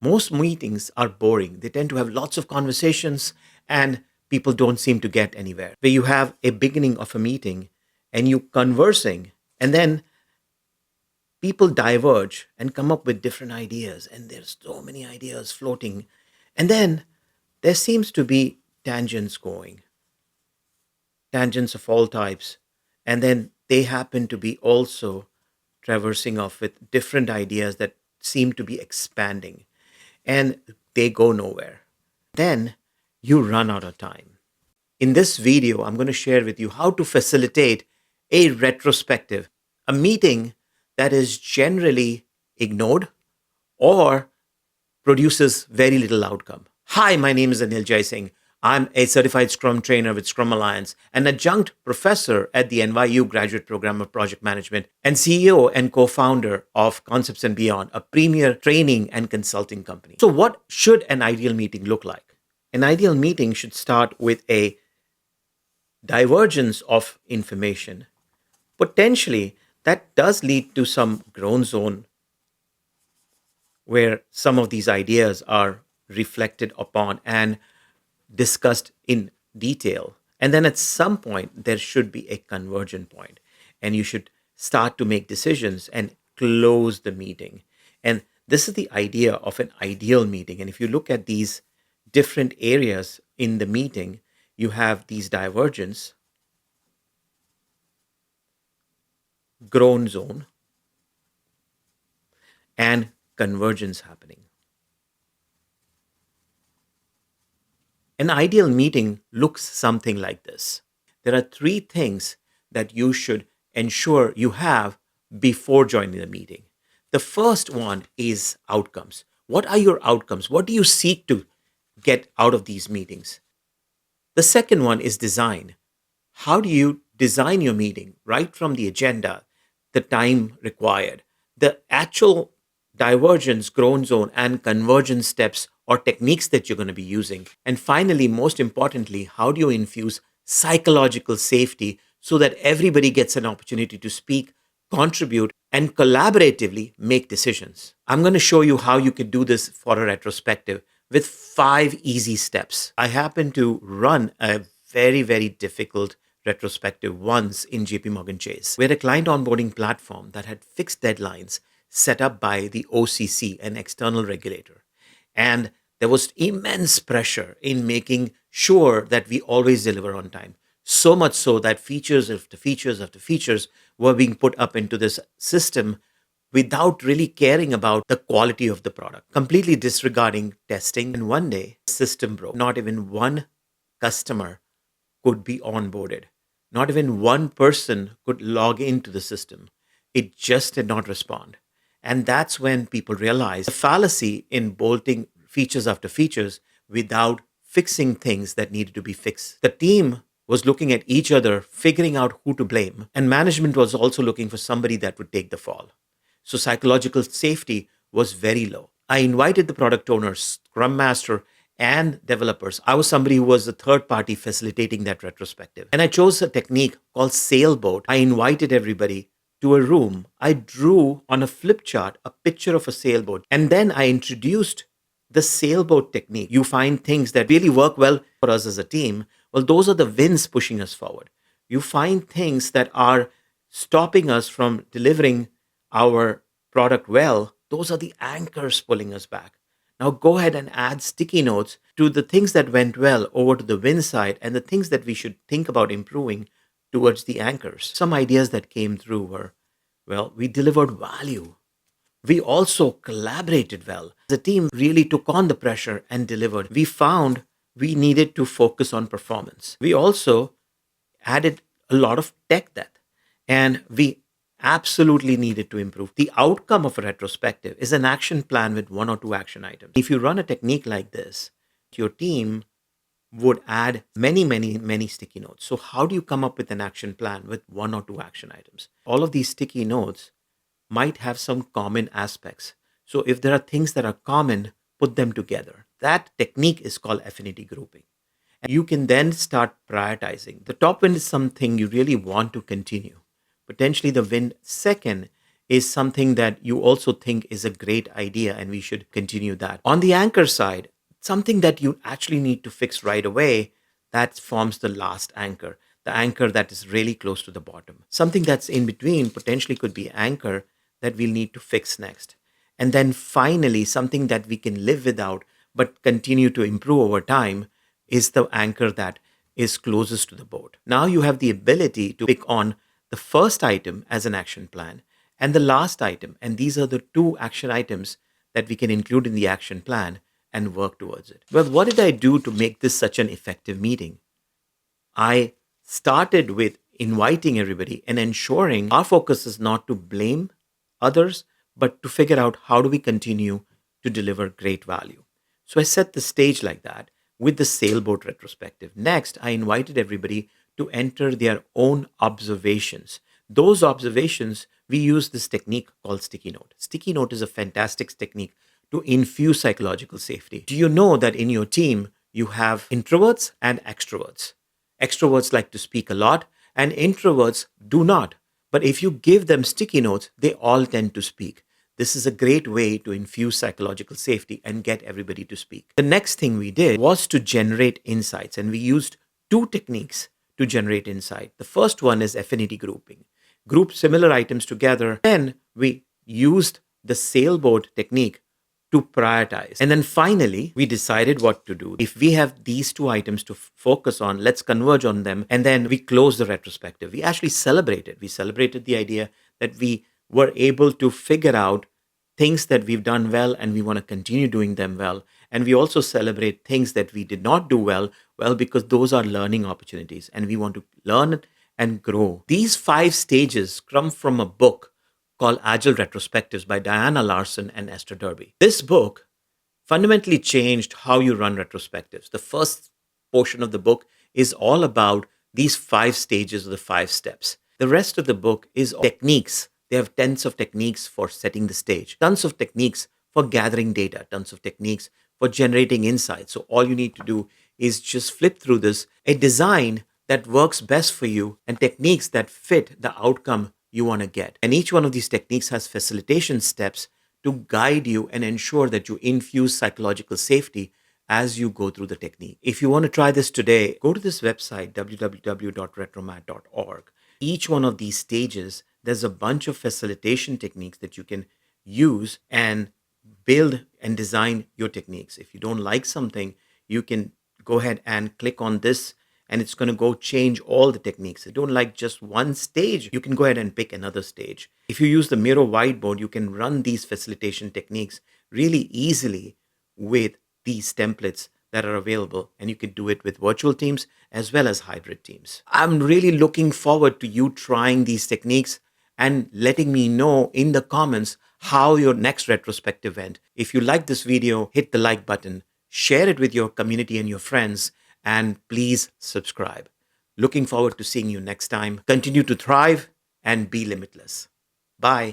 Most meetings are boring. They tend to have lots of conversations and people don't seem to get anywhere. Where you have a beginning of a meeting and you conversing, and then people diverge and come up with different ideas, and there's so many ideas floating. And then there seems to be tangents going, tangents of all types. And then they happen to be also traversing off with different ideas that seem to be expanding, and they go nowhere. Then you run out of time. In this video, I'm going to share with you how to facilitate a retrospective, a meeting that is generally ignored or produces very little outcome. Hi, my name is Anil Jaising. I'm a certified Scrum trainer with Scrum Alliance, an adjunct professor at the NYU Graduate Program of Project Management, and CEO and co-founder of Concepts and Beyond, a premier training and consulting company. So what should an ideal meeting look like? An ideal meeting should start with a divergence of information. Potentially, that does lead to some groan zone where some of these ideas are reflected upon and discussed in detail. And then at some point, there should be a convergent point, and you should start to make decisions and close the meeting. And this is the idea of an ideal meeting. And if you look at these different areas in the meeting, you have these divergence, groan zone, and convergence happening. An ideal meeting looks something like this. There are three things that you should ensure you have before joining the meeting. The first one is outcomes. What are your outcomes? What do you seek to get out of these meetings? The second one is design. How do you design your meeting right from the agenda, the time required, the actual divergence, groan zone, and convergence steps or techniques that you're going to be using? And finally, most importantly, how do you infuse psychological safety so that everybody gets an opportunity to speak, contribute, and collaboratively make decisions? I'm going to show you how you can do this for a retrospective with 5 easy steps. I happen to run a very, very difficult retrospective once in JPMorgan Chase. We had a client onboarding platform that had fixed deadlines set up by the OCC, an external regulator. And there was immense pressure in making sure that we always deliver on time. So much so that features after features after features were being put up into this system without really caring about the quality of the product, completely disregarding testing. And one day, the system broke. Not even one customer could be onboarded. Not even one person could log into the system. It just did not respond. And that's when people realized the fallacy in bolting features after features without fixing things that needed to be fixed. The team was looking at each other, figuring out who to blame, and management was also looking for somebody that would take the fall. So psychological safety was very low. I invited the product owners, Scrum Master, and developers. I was somebody who was a third party facilitating that retrospective. And I chose a technique called Sailboat. I invited everybody to a room. I drew on a flip chart a picture of a sailboat, and then I introduced the sailboat technique. You find things that really work well for us as a team. Well, those are the winds pushing us forward. You find things that are stopping us from delivering our product well. Those are the anchors pulling us back. Now go ahead and add sticky notes to the things that went well over to the wind side and the things that we should think about improving towards the anchors. Some ideas that came through were, well, we delivered value. We also collaborated well. The team really took on the pressure and delivered. We found we needed to focus on performance. We also added a lot of tech depth, and we absolutely needed to improve. The outcome of a retrospective is an action plan with 1 or 2 action items. If you run a technique like this, your team would add many, many, many sticky notes. So how do you come up with an action plan with 1 or 2 action items? All of these sticky notes might have some common aspects. So if there are things that are common, put them together. That technique is called affinity grouping. And you can then start prioritizing. The top wind is something you really want to continue. Potentially the wind second is something that you also think is a great idea and we should continue that. On the anchor side, something that you actually need to fix right away, that forms the last anchor, the anchor that is really close to the bottom. Something that's in between potentially could be anchor that we'll need to fix next. And then finally, something that we can live without but continue to improve over time is the anchor that is closest to the boat. Now you have the ability to pick on the first item as an action plan and the last item. And these are the two action items that we can include in the action plan and work towards it. Well, what did I do to make this such an effective meeting? I started with inviting everybody and ensuring our focus is not to blame others, but to figure out how do we continue to deliver great value. So I set the stage like that with the Sailboat retrospective. Next, I invited everybody to enter their own observations. Those observations, we use this technique called sticky note. Sticky note is a fantastic technique to infuse psychological safety. Do you know that in your team, you have introverts and extroverts? Extroverts like to speak a lot and introverts do not. But if you give them sticky notes, they all tend to speak. This is a great way to infuse psychological safety and get everybody to speak. The next thing we did was to generate insights, and we used two techniques to generate insight. The first one is affinity grouping. Group similar items together. Then we used the Sailboat technique to prioritize. And then finally, we decided what to do. If we have these two items to focus on, let's converge on them. And then we close the retrospective. We actually celebrated. We celebrated the idea that we were able to figure out things that we've done well and we want to continue doing them well. And we also celebrate things that we did not do well, because those are learning opportunities and we want to learn and grow. These 5 stages come from a book called Agile Retrospectives by Diana Larson and Esther Derby. This book fundamentally changed how you run retrospectives. The first portion of the book is all about these 5 stages or the 5 steps. The rest of the book is techniques. They have tons of techniques for setting the stage, tons of techniques for gathering data, tons of techniques for generating insights. So all you need to do is just flip through this, a design that works best for you and techniques that fit the outcome you want to get. And each one of these techniques has facilitation steps to guide you and ensure that you infuse psychological safety as you go through the technique. If you want to try this today, go to this website, www.retromat.org. Each one of these stages, there's a bunch of facilitation techniques that you can use and build and design your techniques. If you don't like something, you can go ahead and click on this and it's going to go change all the techniques. If you don't like just one stage, you can go ahead and pick another stage. If you use the Miro whiteboard, you can run these facilitation techniques really easily with these templates that are available, and you can do it with virtual teams as well as hybrid teams. I'm really looking forward to you trying these techniques and letting me know in the comments how your next retrospective went. If you like this video, hit the like button, share it with your community and your friends, and please subscribe. Looking forward to seeing you next time. Continue to thrive and be limitless. Bye.